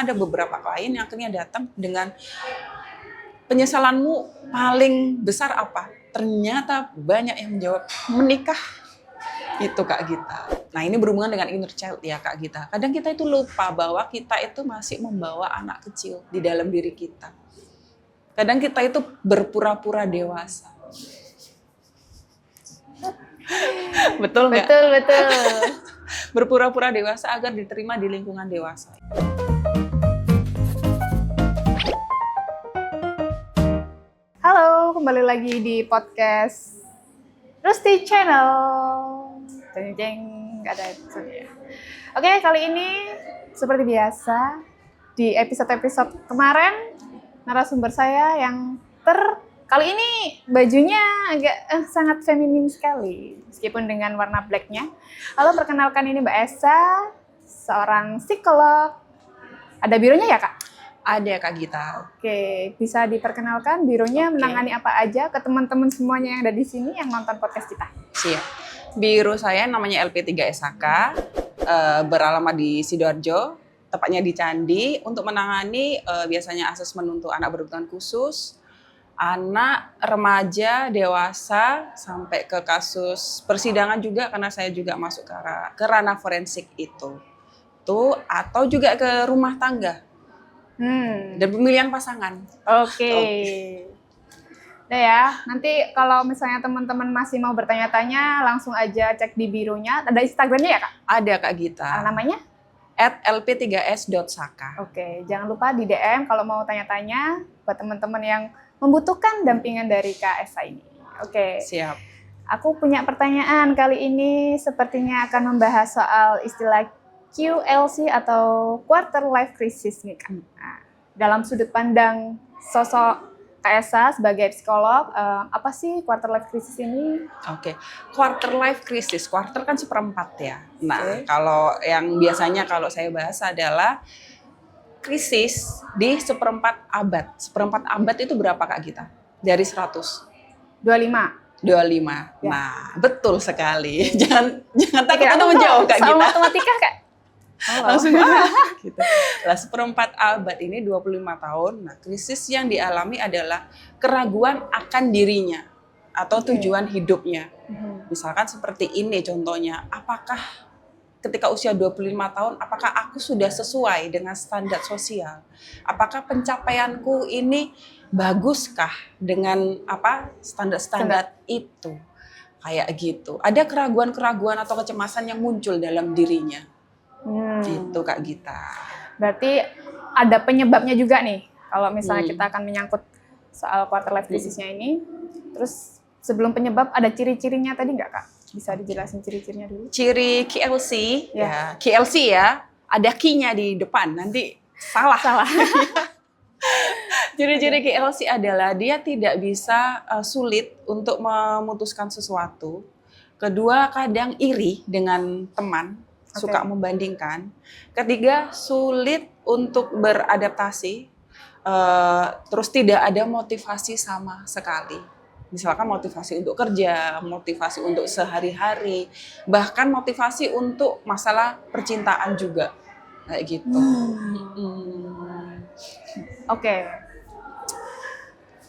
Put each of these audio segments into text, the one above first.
karena ada beberapa klien yang akhirnya datang dengan penyesalanmu paling besar apa? Ternyata banyak yang menjawab menikah. Itu Kak Gita. Nah ini berhubungan dengan inner child ya Kak Gita. Kadang kita itu lupa bahwa kita itu masih membawa anak kecil di dalam diri kita. Kadang kita itu berpura-pura dewasa. Betul nggak? Betul. Berpura-pura dewasa agar diterima di lingkungan dewasa. Halo, kembali lagi di podcast Rusty Channel. Jeng, nggak ada episode ya. Oke, kali ini seperti biasa di episode-episode kemarin narasumber saya yang kali ini bajunya agak sangat feminim sekali meskipun dengan warna blacknya. Halo, perkenalkan ini Mbak Esa, seorang psikolog. Ada bironya ya Kak? Ada Kak Gita. Oke, bisa diperkenalkan bironya menangani apa aja ke teman-teman semuanya yang ada di sini yang nonton podcast kita? Siap. Biro saya namanya LP3SHK, beralamat di Sidoarjo, tepatnya di Candi, untuk menangani biasanya asesmen untuk anak berkebutuhan khusus, anak, remaja, dewasa, sampai ke kasus persidangan juga, karena saya juga masuk ke ranah forensik itu. Atau juga ke rumah tangga. Dan pemilihan pasangan. Oke. Udah ya, nanti kalau misalnya teman-teman masih mau bertanya-tanya, langsung aja cek di bironya. Ada Instagramnya ya Kak? Ada Kak Gita. Namanya? @lp3s.saka. Oke, jangan lupa di DM kalau mau tanya-tanya buat teman-teman yang membutuhkan dampingan dari Kak Esa ini. Oke. Siap. Aku punya pertanyaan kali ini sepertinya akan membahas soal istilah QLC atau quarter life crisis nih Kak. Nah, dalam sudut pandang sosok Kak Esa sebagai psikolog, apa sih quarter life crisis ini? Oke, quarter life crisis, quarter kan seperempat ya. Nah, kalau yang biasanya kalau saya bahas adalah krisis di seperempat abad. Seperempat abad itu berapa Kak Gita? Dari 100? 25. 25. Ya. Nah, betul sekali. Jangan takut untuk menjawab Kak Soal Gita. matematika Kak? Langsung gitu. Lah, seperempat abad ini 25 tahun. Nah, krisis yang dialami adalah keraguan akan dirinya atau tujuan hidupnya. Misalkan seperti ini contohnya, apakah ketika usia 25 tahun, apakah aku sudah sesuai dengan standar sosial? Apakah pencapaianku ini baguskah dengan standar itu? Kayak gitu. Ada keraguan-keraguan atau kecemasan yang muncul dalam dirinya. Gitu Kak Gita. Berarti ada penyebabnya juga nih. Kalau misalnya kita akan menyangkut soal quarter life crisisnya ini. Terus sebelum penyebab ada ciri-cirinya tadi nggak Kak? Bisa dijelasin ciri-cirinya dulu? Ciri QLC, ya QLC ya, ada key-nya di depan, nanti salah. Ciri-ciri QLC adalah dia tidak bisa sulit untuk memutuskan sesuatu. Kedua, kadang iri dengan teman, suka membandingkan. Ketiga, sulit untuk beradaptasi, terus tidak ada motivasi sama sekali. Misalkan motivasi untuk kerja, motivasi untuk sehari-hari, bahkan motivasi untuk masalah percintaan juga, kayak gitu. Oke.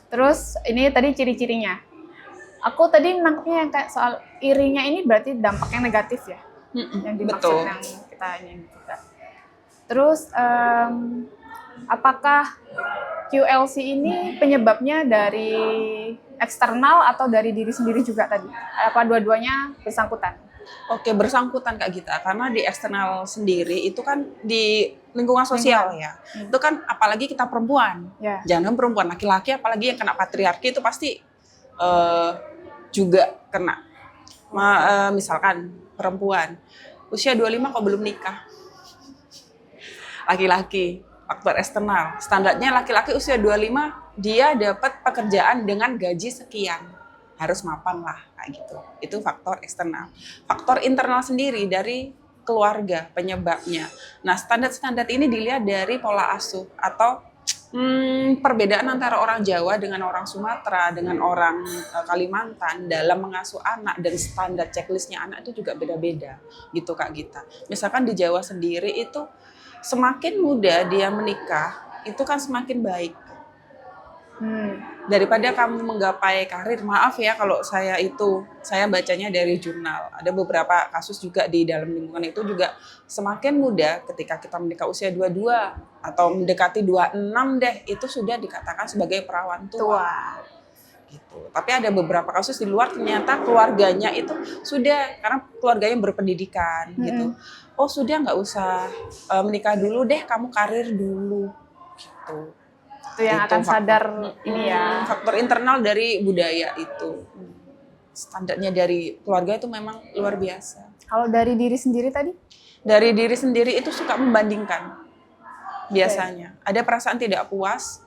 Terus ini tadi ciri-cirinya. Aku tadi nangkepnya yang kayak soal irinya ini berarti dampaknya negatif ya? Yang dimaksud betul. Yang kita ingin juga. Terus apakah QLC ini penyebabnya dari eksternal atau dari diri sendiri juga tadi? Apa dua-duanya bersangkutan? Oke, bersangkutan Kak Gita, karena di eksternal sendiri itu kan di lingkungan sosial ya. Itu kan apalagi kita perempuan, jangan perempuan, laki-laki apalagi yang kena patriarki itu pasti juga kena. Misalkan perempuan, usia 25 kok belum nikah. Laki-laki, faktor eksternal. Standarnya laki-laki usia 25, dia dapat pekerjaan dengan gaji sekian. Harus mapan lah, kayak gitu. Itu faktor eksternal. Faktor internal sendiri dari keluarga penyebabnya. Nah, standar-standar ini dilihat dari pola asuh atau perbedaan antara orang Jawa dengan orang Sumatera, dengan orang Kalimantan dalam mengasuh anak, dan standar checklistnya anak itu juga beda-beda gitu Kak Gita. Misalkan di Jawa sendiri itu semakin muda dia menikah, itu kan semakin baik. Daripada kamu menggapai karir, maaf ya kalau saya bacanya dari jurnal. Ada beberapa kasus juga di dalam lingkungan itu juga semakin muda ketika kita menikah usia 22 atau mendekati 26 deh, itu sudah dikatakan sebagai perawan tua. Gitu. Tapi ada beberapa kasus di luar ternyata keluarganya itu sudah, karena keluarganya berpendidikan gitu. Oh sudah, nggak usah menikah dulu deh, kamu karir dulu gitu. Itu yang akan sadar ini ya. Faktor internal dari budaya itu. Standarnya dari keluarga itu memang luar biasa. Kalau dari diri sendiri tadi? Dari diri sendiri itu suka membandingkan. Biasanya. Ada perasaan tidak puas.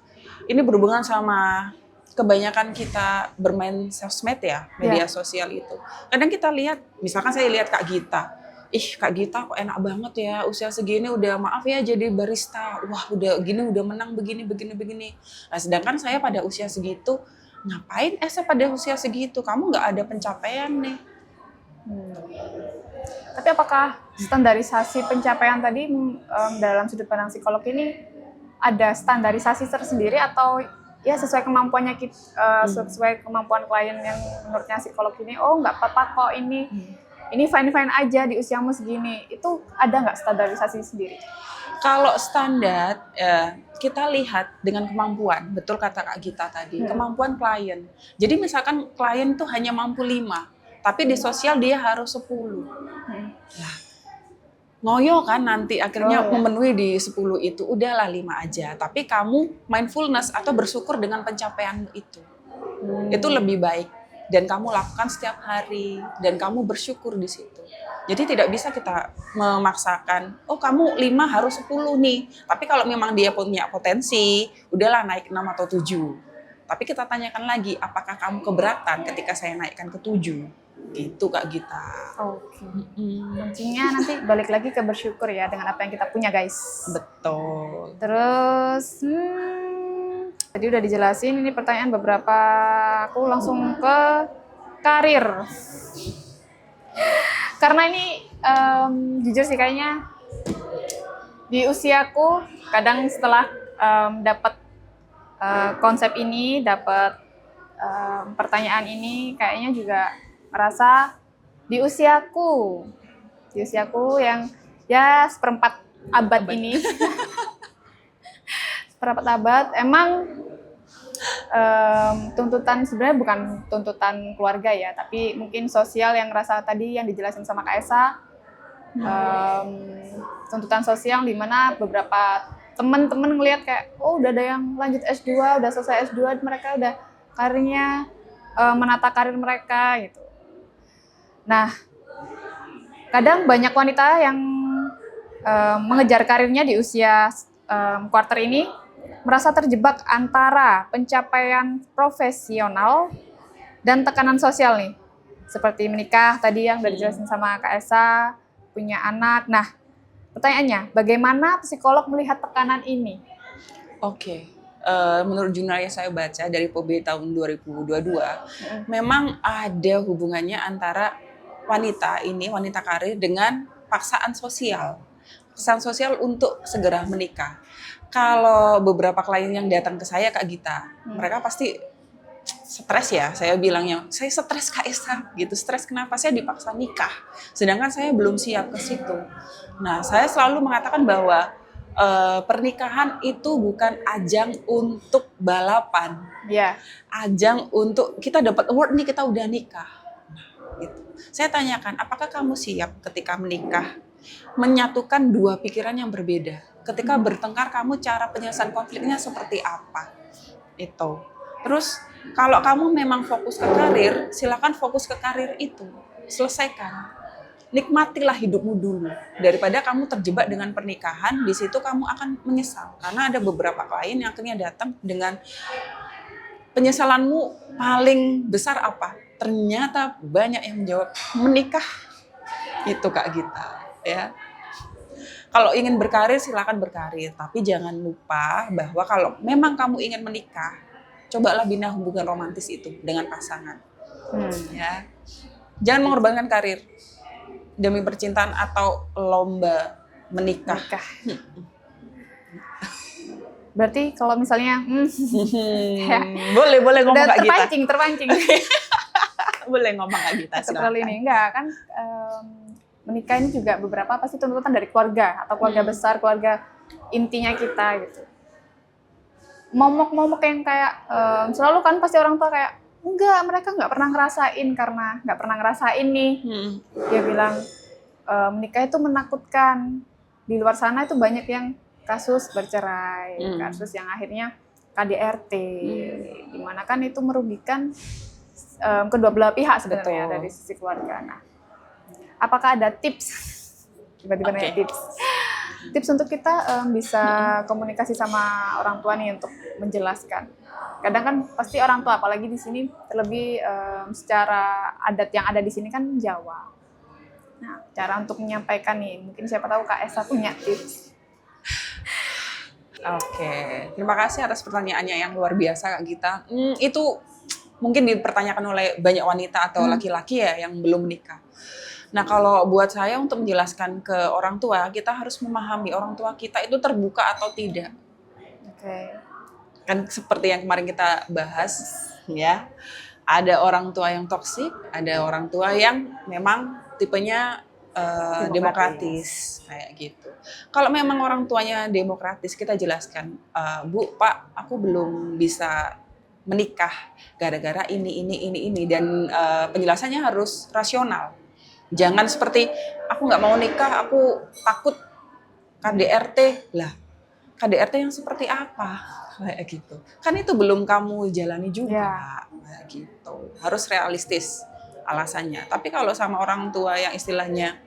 Ini berhubungan sama kebanyakan kita bermain sosmed ya, media sosial itu. Kadang kita lihat, misalkan saya lihat Kak Gita. Kak Gita kok enak banget ya, usia segini udah maaf ya jadi barista. Wah udah gini, udah menang begini. Nah sedangkan saya pada usia segitu, ngapain saya pada usia segitu? Kamu nggak ada pencapaian nih. Tapi apakah standarisasi pencapaian tadi dalam sudut pandang psikolog ini ada standarisasi tersendiri atau ya sesuai kemampuannya sesuai kemampuan klien yang menurutnya psikolog ini, oh nggak apa-apa kok ini fine-fine aja di usiamu segini, itu ada nggak standarisasi sendiri? Kalau standar, kita lihat dengan kemampuan, betul kata Kak Gita tadi, kemampuan klien. Jadi misalkan klien tuh hanya mampu 5, tapi di sosial dia harus 10. Nah, ngoyo kan nanti akhirnya memenuhi di 10 itu, udahlah 5 aja. Tapi kamu mindfulness atau bersyukur dengan pencapaianmu itu. Itu lebih baik. Dan kamu lakukan setiap hari dan kamu bersyukur di situ. Jadi tidak bisa kita memaksakan, oh kamu 5 harus 10 nih. Tapi kalau memang dia punya potensi, udahlah naik 6 atau 7. Tapi kita tanyakan lagi, apakah kamu keberatan ketika saya naikkan ke 7? Gitu Kak Gita. Oke. Kuncinya nanti balik lagi ke bersyukur ya dengan apa yang kita punya guys. Betul. Terus tadi udah dijelasin, ini pertanyaan beberapa, aku langsung ke karir. Karena ini jujur sih kayaknya di usiaku kadang setelah dapat konsep ini, dapat pertanyaan ini, kayaknya juga merasa di usiaku yang ya seperempat abad ini seperempat abad emang tuntutan, sebenarnya bukan tuntutan keluarga ya, tapi mungkin sosial yang rasa tadi yang dijelasin sama Kak Esa, tuntutan sosial di mana beberapa teman-teman ngelihat kayak, oh udah ada yang lanjut S2, udah selesai S2, mereka udah karirnya menata karir mereka gitu. Nah, kadang banyak wanita yang mengejar karirnya di usia quarter ini merasa terjebak antara pencapaian profesional dan tekanan sosial nih. Seperti menikah tadi yang udah dijelasin sama Kak Esa, punya anak. Nah, pertanyaannya, bagaimana psikolog melihat tekanan ini? Oke. Menurut jurnal yang saya baca dari POB tahun 2022, memang ada hubungannya antara wanita karir dengan paksaan sosial. Paksaan sosial untuk segera menikah. Kalau beberapa klien yang datang ke saya, Kak Gita, mereka pasti stres ya, saya bilangnya, saya stres Kak Esa, gitu. Stres kenapa? Saya dipaksa nikah, sedangkan saya belum siap ke situ. Nah, saya selalu mengatakan bahwa pernikahan itu bukan ajang untuk balapan, ajang untuk kita dapat award nih, kita udah nikah. Nah, gitu. Saya tanyakan, apakah kamu siap ketika menikah menyatukan dua pikiran yang berbeda? Ketika bertengkar, kamu cara penyelesaian konfliknya seperti apa? Itu. Terus kalau kamu memang fokus ke karir, silakan fokus ke karir itu, selesaikan. Nikmatilah hidupmu dulu daripada kamu terjebak dengan pernikahan. Di situ kamu akan menyesal karena ada beberapa klien yang akhirnya datang dengan penyesalanmu paling besar apa? Ternyata banyak yang menjawab menikah. Itu Kak Gita, ya. Kalau ingin berkarir silakan berkarir, tapi jangan lupa bahwa kalau memang kamu ingin menikah, cobalah bina hubungan romantis itu dengan pasangan. Ya. Jangan mengorbankan karir demi percintaan atau lomba menikah. Berarti kalau misalnya Boleh ngomong udah Kak Gita. terpancing. Boleh ngomong Kak Gita, Terlalu silakan. ini enggak kan, menikah ini juga beberapa pasti tuntutan dari keluarga atau keluarga besar, keluarga intinya kita gitu. Momok-momok yang kayak selalu kan pasti orang tua kayak mereka nggak pernah ngerasain karena nggak pernah ngerasain nih. Dia bilang menikah itu menakutkan. Di luar sana itu banyak yang kasus bercerai, kasus yang akhirnya KDRT, dimana kan itu merugikan kedua belah pihak sebenarnya. Betul. Dari sisi keluarga. Nah, apakah ada tips? Tiba-tiba nanya tips untuk kita bisa komunikasi sama orang tua nih untuk menjelaskan. Kadang kan pasti orang tua, apalagi di sini terlebih secara adat yang ada di sini kan Jawa. Nah, cara untuk menyampaikan nih, mungkin siapa tahu Kak Esa punya tips. Oke, terima kasih atas pertanyaannya yang luar biasa Kak Gita. Itu mungkin dipertanyakan oleh banyak wanita atau laki-laki ya yang belum menikah. Nah, kalau buat saya untuk menjelaskan ke orang tua, kita harus memahami orang tua kita itu terbuka atau tidak. Oke. Kan seperti yang kemarin kita bahas, ya. Ada orang tua yang toksik, ada orang tua yang memang tipenya demokratis kayak gitu. Kalau memang orang tuanya demokratis, kita jelaskan, Bu, Pak, aku belum bisa menikah gara-gara ini, dan penjelasannya harus rasional. Jangan seperti aku nggak mau nikah, aku takut KDRT lah. KDRT yang seperti apa? Kayak gitu. Kan itu belum kamu jalani juga. Kayak gitu. Harus realistis alasannya. Tapi kalau sama orang tua yang istilahnya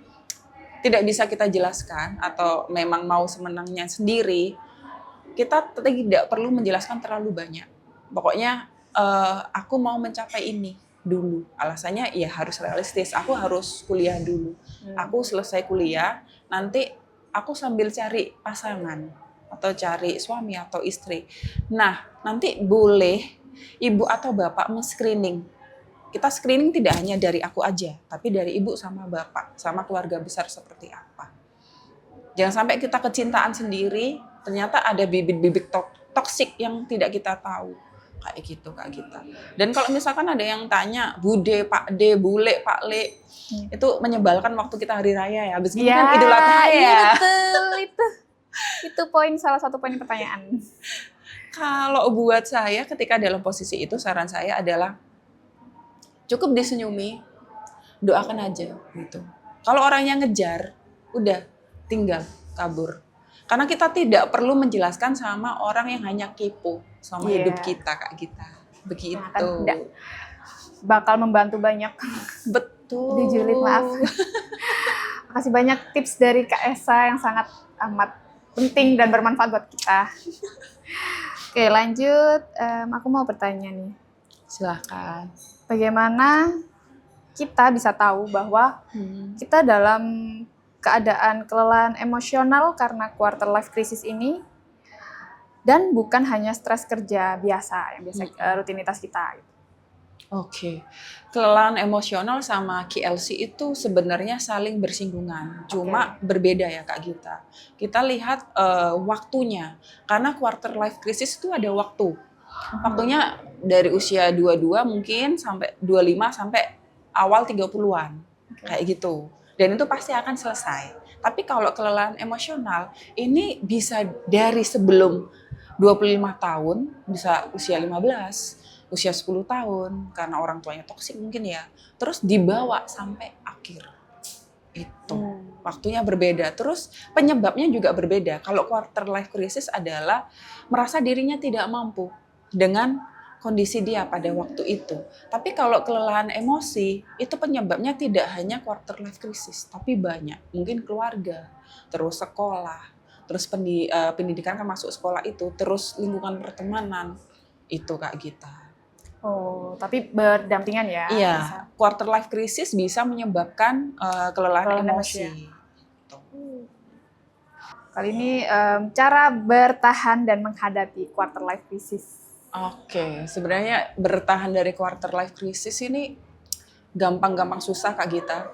tidak bisa kita jelaskan atau memang mau semenangnya sendiri, kita tidak perlu menjelaskan terlalu banyak. Pokoknya aku mau mencapai ini dulu. Alasannya ya harus realistis. Aku harus kuliah dulu. Aku selesai kuliah, nanti aku sambil cari pasangan atau cari suami atau istri. Nah, nanti boleh ibu atau bapak men-screening. Kita screening tidak hanya dari aku aja, tapi dari ibu sama bapak, sama keluarga besar seperti apa. Jangan sampai kita kecintaan sendiri, ternyata ada bibit-bibit toksik yang tidak kita tahu. Kayak gitu Kak Gita. Dan kalau misalkan ada yang tanya, Bude, Pak D, Bule, Pak Le, itu menyebalkan waktu kita hari raya ya. Habis ini kan Idul Adha ya. Iya betul, itu salah satu poin pertanyaan. Kalau buat saya ketika dalam posisi itu, saran saya adalah cukup disenyumi, doakan aja gitu. Kalau orangnya ngejar, udah tinggal kabur. Karena kita tidak perlu menjelaskan sama orang yang hanya kepo sama hidup kita Kak Gita. Begitu. Nah, kan bakal membantu banyak. Betul. Dijulit, maaf. Makasih banyak tips dari Kak Esa yang sangat amat penting dan bermanfaat buat kita. Oke, lanjut. Aku mau bertanya nih. Silahkan. Bagaimana kita bisa tahu bahwa kita dalam keadaan kelelahan emosional karena quarter life crisis ini dan bukan hanya stres kerja biasa yang biasa rutinitas kita. Oke, kelelahan emosional sama KLC itu sebenarnya saling bersinggungan, cuma berbeda ya Kak Gita. Kita lihat waktunya, karena quarter life crisis itu ada waktu. Waktunya dari usia 22 mungkin sampai 25 sampai awal 30-an. Kayak gitu. Dan itu pasti akan selesai. Tapi kalau kelelahan emosional ini bisa dari sebelum 25 tahun, bisa usia 15, usia 10 tahun karena orang tuanya toksik mungkin ya. Terus dibawa sampai akhir. Itu. Waktunya berbeda. Terus penyebabnya juga berbeda. Kalau quarter life crisis adalah merasa dirinya tidak mampu dengan kondisi dia pada waktu itu. Tapi kalau kelelahan emosi, itu penyebabnya tidak hanya quarter life crisis, tapi banyak. Mungkin keluarga, terus sekolah, terus pendidikan kan masuk sekolah itu, terus lingkungan pertemanan, itu Kak Gita. Oh, tapi berdampingan ya? Iya, bisa. Quarter life crisis bisa menyebabkan kelelahan emosi. Kali ini cara bertahan dan menghadapi quarter life crisis. Oke, sebenarnya bertahan dari quarter life crisis ini gampang-gampang susah Kak Gita.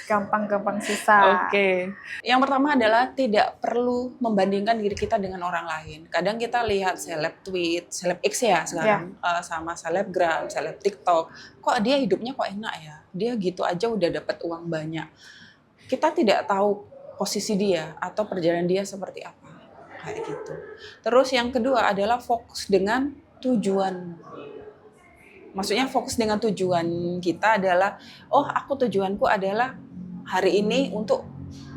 gampang-gampang susah. Oke. Yang pertama adalah tidak perlu membandingkan diri kita dengan orang lain. Kadang kita lihat seleb tweet, seleb X ya sekarang, sama selebgram, seleb TikTok. Kok dia hidupnya kok enak ya? Dia gitu aja udah dapat uang banyak. Kita tidak tahu posisi dia atau perjalanan dia seperti apa. Kayak gitu. Terus yang kedua adalah fokus dengan tujuan. Maksudnya fokus dengan tujuan kita adalah, oh aku tujuanku adalah hari ini untuk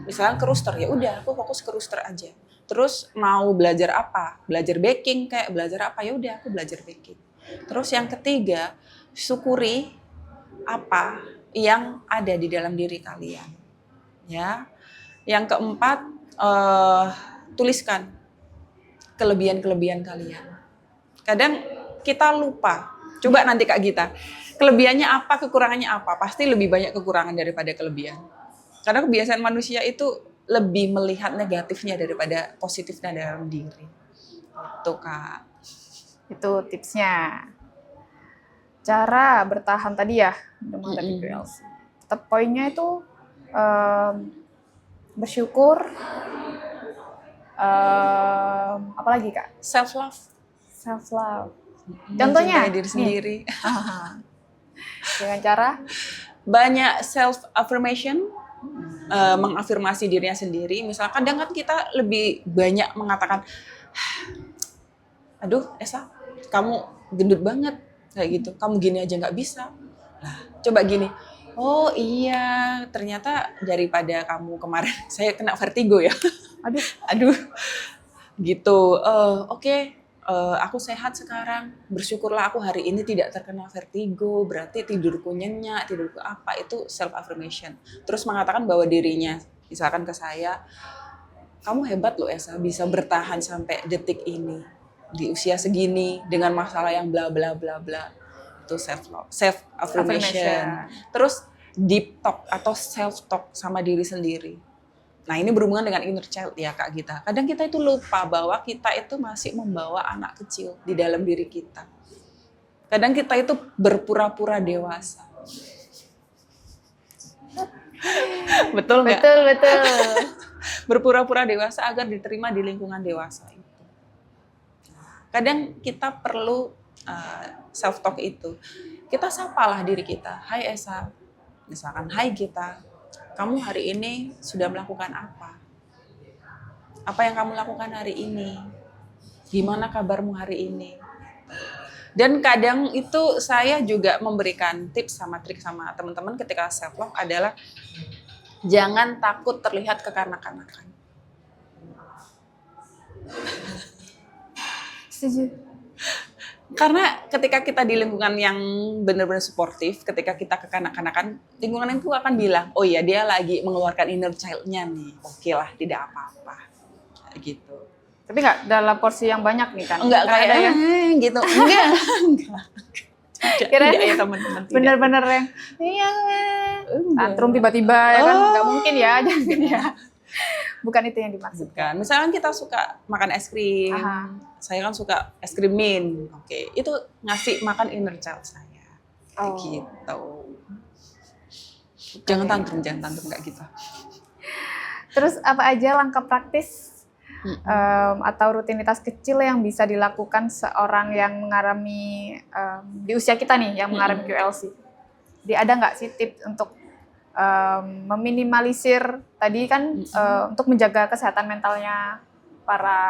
misalnya ke rooster, ya udah aku fokus ke rooster aja. Terus mau belajar apa? Belajar baking kayak belajar apa? Ya udah aku belajar baking. Terus yang ketiga, syukuri apa yang ada di dalam diri kalian. Ya. Yang keempat, tuliskan kelebihan-kelebihan kalian. Kadang kita lupa. Coba nanti Kak Gita, kelebihannya apa, kekurangannya apa? Pasti lebih banyak kekurangan daripada kelebihan. Karena kebiasaan manusia itu lebih melihat negatifnya daripada positifnya dalam diri. Itu Kak. Itu tipsnya. Cara bertahan tadi ya menghadapi QLC. Tetap poinnya itu bersyukur. Apalagi Kak? Self love. Self love. Contohnya mencintai diri sendiri. Dengan cara banyak self affirmation, mengafirmasi dirinya sendiri. Misalkan kadang kan kita lebih banyak mengatakan, aduh Esa, kamu gendut banget kayak gitu. Kamu gini aja nggak bisa. Nah, coba gini. Oh iya, ternyata daripada kamu kemarin saya kena vertigo ya. Aduh. Gitu. Oke. Aku sehat sekarang, bersyukurlah aku hari ini tidak terkena vertigo, berarti tidurku nyenyak, tidurku apa, itu self affirmation. Terus mengatakan bahwa dirinya, misalkan ke saya, kamu hebat loh Esa, bisa bertahan sampai detik ini, di usia segini, dengan masalah yang bla bla bla bla. Itu self affirmation. Terus deep talk atau self talk sama diri sendiri. Nah ini berhubungan dengan inner child ya Kak Gita. Kadang kita itu lupa bahwa kita itu masih membawa anak kecil di dalam diri kita. Kadang kita itu berpura-pura dewasa. Betul nggak? Betul. Berpura-pura dewasa agar diterima di lingkungan dewasa itu. Kadang kita perlu self talk itu. Kita sapalah diri kita. Hai Esa. Misalkan, hai Gita. Kamu hari ini sudah melakukan apa? Apa yang kamu lakukan hari ini? Gimana kabarmu hari ini? Dan kadang itu saya juga memberikan tips sama trik sama teman-teman ketika self love adalah jangan takut terlihat kekanak-kanakan. Setuju. Karena ketika kita di lingkungan yang benar-benar suportif, ketika kita kekanak-kanakan, lingkungan itu akan bilang, oh iya dia lagi mengeluarkan inner child-nya nih, oke lah, tidak apa-apa, gitu. Tapi nggak dalam porsi yang banyak nih kan? Enggak kayak yang gitu, enggak. Kirain tidak ya teman-teman. Bener-bener yang tantrum tiba-tiba ya kan? Nggak mungkin ya, jangan ya. Bukan itu yang dimaksud. Bukan. Misalkan kita suka makan es krim, saya kan suka es krim mint, oke, itu ngasih makan inner child saya, gitu. Jangan tantrum kayak gitu. Terus apa aja langkah praktis atau rutinitas kecil yang bisa dilakukan seorang yang mengalami di usia kita nih, yang mengalami QLC? Jadi ada nggak sih tips untuk meminimalisir tadi kan untuk menjaga kesehatan mentalnya para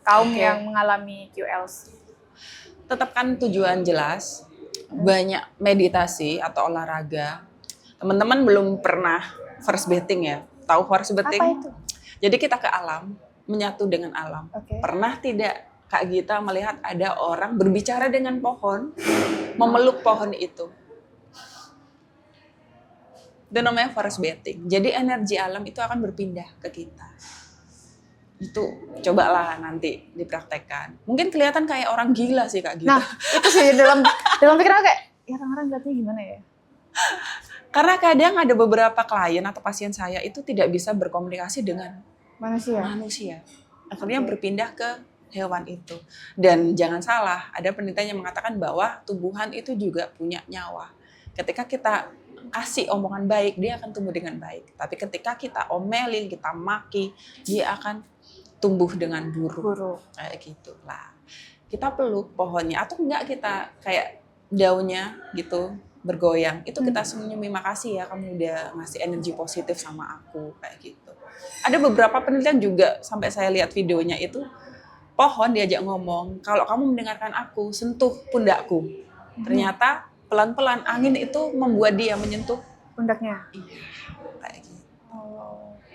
kaum yang mengalami QLC? Tetapkan tujuan jelas, banyak meditasi atau olahraga. Teman-teman belum pernah forest bathing ya? Tahu forest bathing? Apa itu? Jadi kita ke alam, menyatu dengan alam. Pernah tidak Kak Gita melihat ada orang berbicara dengan pohon, memeluk pohon itu? Itu namanya forest bathing. Jadi energi alam itu akan berpindah ke kita. Itu cobalah nanti dipraktekkan. Mungkin kelihatan kayak orang gila sih Kak Gita. Nah, itu sih dalam pikiran kayak ya orang-orang lihatnya gimana ya? Karena kadang ada beberapa klien atau pasien saya itu tidak bisa berkomunikasi dengan manusia. Akhirnya berpindah ke hewan itu. Dan jangan salah, ada penelitian yang mengatakan bahwa tumbuhan itu juga punya nyawa. Ketika kita kasih omongan baik, dia akan tumbuh dengan baik. Tapi ketika kita omelin, kita maki, dia akan tumbuh dengan buruk. Kayak gitu lah. Kita peluk pohonnya, atau enggak kita kayak daunnya gitu bergoyang. Itu kita senyum, makasih ya kamu udah ngasih energi positif sama aku, kayak gitu. Ada beberapa penelitian juga, sampai saya lihat videonya itu, pohon diajak ngomong, kalau kamu mendengarkan aku, sentuh pundakku. Ternyata pelan-pelan angin itu membuat dia menyentuh Pundaknya. Iya, kayak gitu.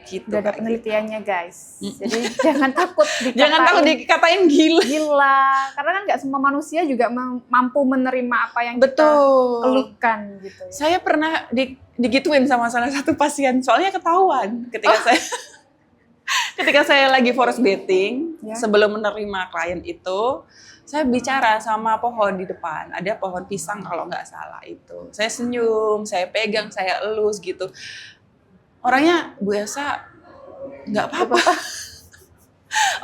Gitu. Udah ada penelitiannya guys. Jadi jangan takut dikatain. Jangan takut dikatain gila. Gila. Karena kan nggak semua manusia juga mampu menerima apa yang kita keluhkan gitu. Ya. Saya pernah digituin sama salah satu pasien. Soalnya ketahuan ketika saya lagi forest bathing, sebelum menerima klien itu, saya bicara sama pohon di depan. Ada pohon pisang kalau nggak salah itu. Saya senyum, saya pegang, saya elus gitu. Orangnya, Bu Elsa, nggak apa-apa.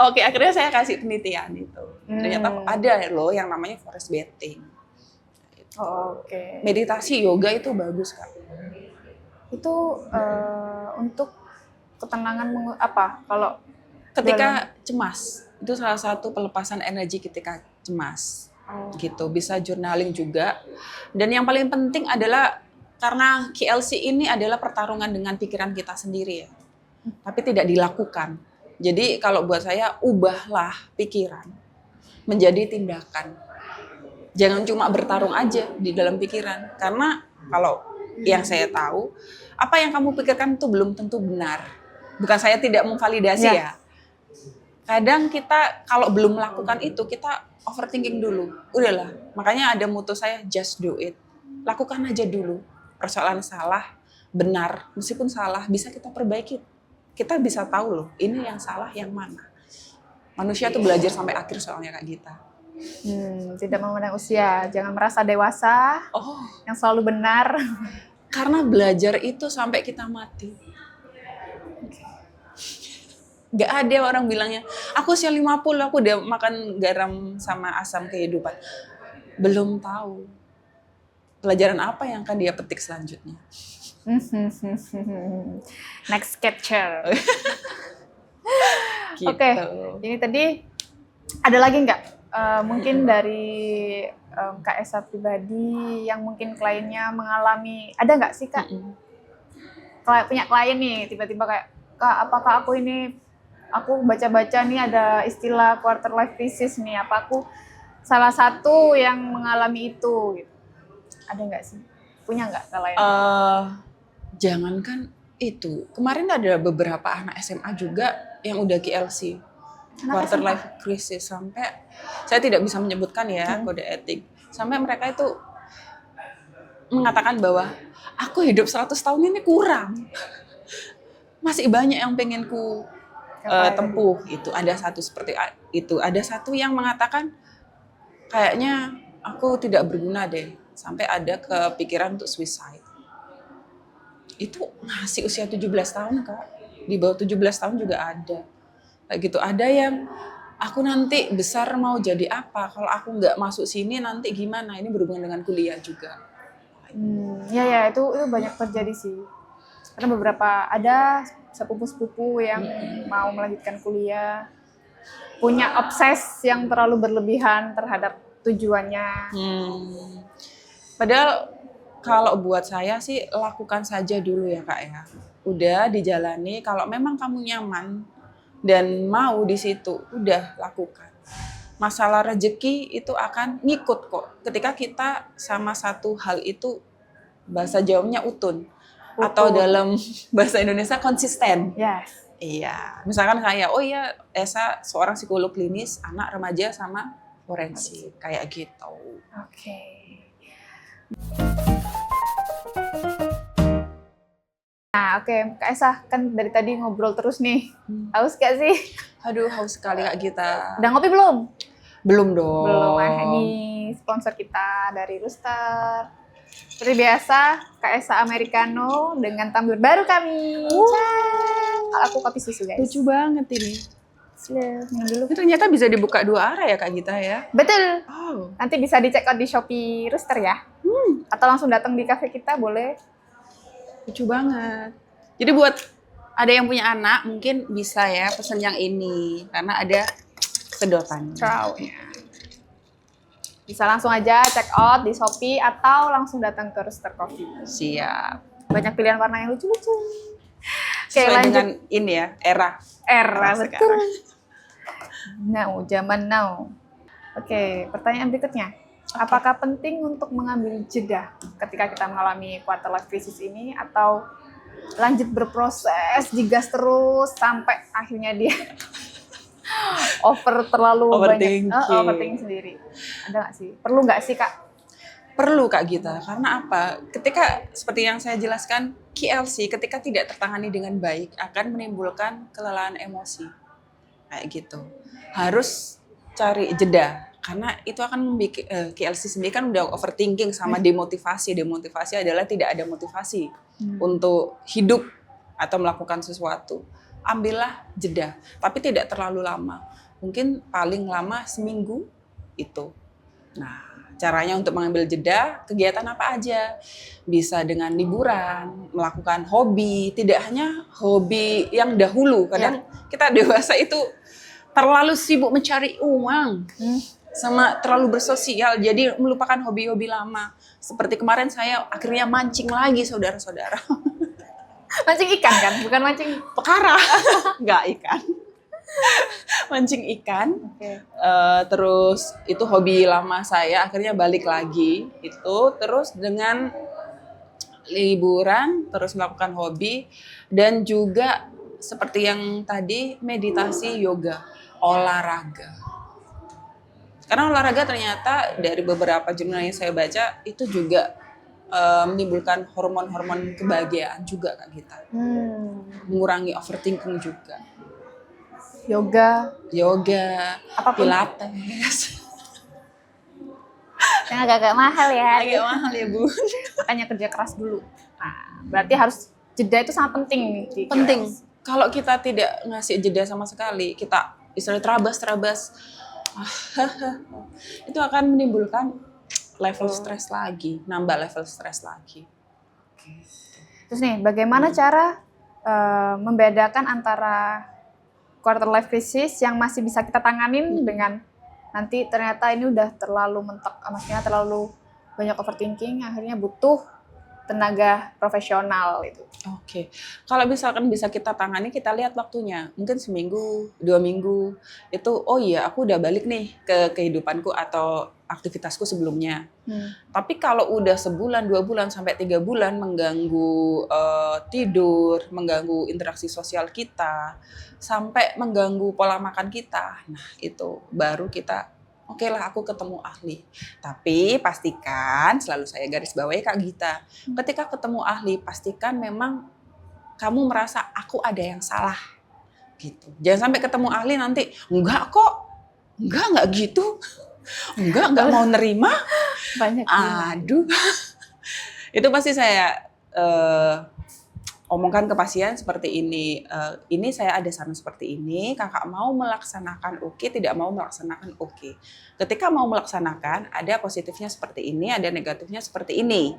Oke, akhirnya saya kasih penelitian itu. Ternyata ada loh yang namanya forest bathing. Oke. Meditasi, yoga itu bagus, Kak. Itu untuk ketenangan apa? Kalau ketika cemas, itu salah satu pelepasan energi ketika cemas. Gitu, bisa journaling juga. Dan yang paling penting adalah karena KLC ini adalah pertarungan dengan pikiran kita sendiri ya. Tapi tidak dilakukan. Jadi kalau buat saya, ubahlah pikiran menjadi tindakan. Jangan cuma bertarung aja di dalam pikiran. Karena kalau yang saya tahu, apa yang kamu pikirkan itu belum tentu benar. Bukan saya tidak memvalidasi ya. Kadang kita kalau belum melakukan itu, kita overthinking dulu. Udahlah, makanya ada motto saya, just do it. Lakukan aja dulu. Persoalan salah, benar. Meskipun salah, bisa kita perbaiki. Kita bisa tahu loh, ini yang salah yang mana. Manusia tuh belajar sampai akhir soalnya Kak Gita. Tidak memandang usia, jangan merasa dewasa, yang selalu benar. Karena belajar itu sampai kita mati. Gak ada orang bilangnya, aku usia 50, aku udah makan garam sama asam kehidupan. Belum tahu. Pelajaran apa yang akan dia petik selanjutnya. Next capture. Gitu. Oke, ini tadi ada lagi nggak? Mungkin dari Kak Esa pribadi yang mungkin kliennya mengalami, ada nggak sih Kak? Punya klien nih, tiba-tiba kayak, Kak, apakah aku baca-baca nih ada istilah quarter life crisis nih, apa aku salah satu yang mengalami itu? Gitu. Ada nggak sih? Punya nggak klien? Jangankan itu, kemarin ada beberapa anak SMA juga yang udah KLC. Quarter life crisis, sampai saya tidak bisa menyebutkan ya kode etik, sampai mereka itu mengatakan bahwa aku hidup 100 tahun ini kurang, masih banyak yang pengen ku tempuh. Itu ada satu seperti itu, ada satu yang mengatakan kayaknya aku tidak berguna deh, sampai ada kepikiran untuk suicide. Itu masih usia 17 tahun Kak, di bawah 17 tahun juga ada. Kayak gitu, ada yang aku nanti besar mau jadi apa, kalau aku nggak masuk sini nanti gimana, ini berhubungan dengan kuliah juga. Ya itu banyak terjadi sih, karena beberapa ada sepupu-sepupu yang mau melanjutkan kuliah, punya obses yang terlalu berlebihan terhadap tujuannya. Padahal kalau buat saya sih lakukan saja dulu ya Kak ya, udah dijalani, kalau memang kamu nyaman dan mau di situ, udah lakukan. Masalah rezeki itu akan ngikut kok. Ketika kita sama satu hal itu, bahasa Jawanya utun. Atau dalam bahasa Indonesia konsisten. Yes. Iya. Misalkan saya, Esa seorang psikolog klinis, anak remaja sama forensik. Kayak gitu. Oke. Nah, oke, Kak Esa, kan dari tadi ngobrol terus nih. Haus gak sih? Aduh, haus sekali Kak Gita. Udah ngopi belum? Belum dong. Belum. Ini sponsor kita dari Rooster. Seperti biasa, Kak Esa Americano dengan tumbler baru kami. Aku kopi susu, guys. Lucu banget ini. Minum dulu. Ini ternyata bisa dibuka 2 arah ya Kak Gita ya? Betul. Oh. Nanti bisa dicek out di Shopee Rooster ya. Atau langsung datang di cafe kita boleh. Lucu banget. Jadi buat ada yang punya anak mungkin bisa ya pesen yang ini karena ada sedotan. Trownya. Bisa langsung aja check out di Shopee atau langsung datang ke Rooster Coffee. Siap. Banyak pilihan warna yang lucu-lucu. Oke, Sesuai lanjut. dengan ini ya, era Betul. sekarang. Now, zaman now. Oke, pertanyaan berikutnya. Apakah penting untuk mengambil jeda ketika kita mengalami quarter life crisis ini atau lanjut berproses, digas terus sampai akhirnya dia terlalu Overthinking. banyak overthinking sendiri. Ada nggak sih? Perlu nggak sih, Kak? Perlu Kak Gita, karena apa? Ketika seperti yang saya jelaskan, KLC ketika tidak tertangani dengan baik akan menimbulkan kelelahan emosi. Kayak gitu. Harus cari jeda karena itu akan membuat KLC sendiri kan udah overthinking sama demotivasi. Demotivasi adalah tidak ada motivasi untuk hidup atau melakukan sesuatu. Ambillah jeda, tapi tidak terlalu lama. Mungkin paling lama seminggu itu. Nah, caranya untuk mengambil jeda, kegiatan apa aja? Bisa dengan liburan, melakukan hobi, tidak hanya hobi yang dahulu. Kadang kita dewasa itu terlalu sibuk mencari uang, sama terlalu bersosial, jadi melupakan hobi-hobi lama. Seperti kemarin saya akhirnya mancing lagi, saudara-saudara. Mancing ikan kan? Bukan mancing Pekara, nggak ikan. Mancing ikan. Oke. Terus itu hobi lama saya, akhirnya balik lagi. Itu terus dengan liburan, terus melakukan hobi. Dan juga seperti yang tadi, meditasi, yoga, olahraga. Karena olahraga ternyata dari beberapa jurnal yang saya baca, itu juga menimbulkan hormon-hormon kebahagiaan juga Kak Gita. Mengurangi overthinking juga. Yoga, Apapun. Pilates. yang agak-agak mahal ya. Agak mahal ya Bu. Makanya kerja keras dulu. Nah, berarti harus jeda itu sangat penting nih. Penting. Kalau kita tidak ngasih jeda sama sekali, kita istilahnya terabas, itu akan menimbulkan level stres lagi, nambah level stres lagi. Terus nih, bagaimana cara membedakan antara quarter life crisis yang masih bisa kita tanganin dengan nanti ternyata ini udah terlalu mentok, maksudnya terlalu banyak overthinking, akhirnya butuh tenaga profesional itu. Oke, kalau misalkan bisa kita tangani, kita lihat waktunya. Mungkin seminggu, 2 minggu, itu oh iya aku udah balik nih ke kehidupanku atau aktivitasku sebelumnya. Tapi kalau udah sebulan, 2 bulan, sampai 3 bulan mengganggu tidur, mengganggu interaksi sosial kita, sampai mengganggu pola makan kita, nah itu baru kita oke lah aku ketemu ahli. Tapi pastikan, selalu saya garis bawahi Kak Gita, ketika ketemu ahli pastikan memang kamu merasa aku ada yang salah gitu. Jangan sampai ketemu ahli nanti enggak kok, enggak gitu, enggak mau nerima. Banyak. Aduh, itu pasti saya omongkan ke pasien seperti ini. Ini saya ada saran seperti ini, kakak mau melaksanakan oke, tidak mau melaksanakan oke. Ketika mau melaksanakan, ada positifnya seperti ini, ada negatifnya seperti ini.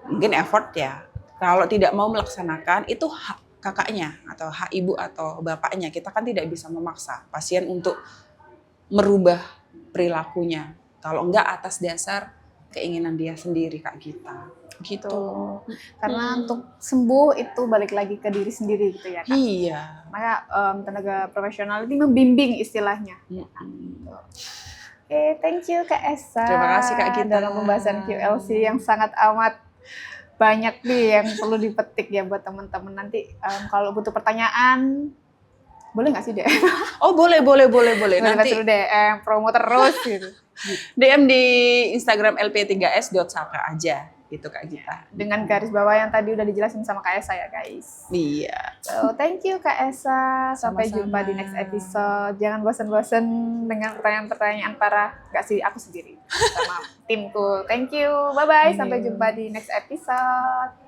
Mungkin effort ya. Kalau tidak mau melaksanakan, itu hak kakaknya, atau hak ibu atau bapaknya. Kita kan tidak bisa memaksa pasien untuk merubah perilakunya. Kalau enggak atas dasar keinginan dia sendiri Kak Gita. Gitu. Karena untuk sembuh itu balik lagi ke diri sendiri gitu ya Kak. Iya. Maka tenaga profesional ini membimbing istilahnya. Oke, thank you Kak Esa. Terima kasih Kak Gita. Dalam pembahasan QLC yang sangat amat banyak nih yang perlu dipetik ya buat teman-teman. Nanti kalau butuh pertanyaan, boleh nggak sih DM? Oh boleh. Nanti Suruh DM, promo terus gitu. DM di Instagram lp3s.saka aja gitu Kak Gita. Dengan garis bawah yang tadi udah dijelasin sama Kak Esa ya guys. Iya. So, thank you Kak Esa. Sampai Sama-sama. jumpa di next episode. Jangan bosan-bosan dengan pertanyaan-pertanyaan para gak sih aku sendiri sama timku. Thank you. Bye bye. Sampai jumpa di next episode.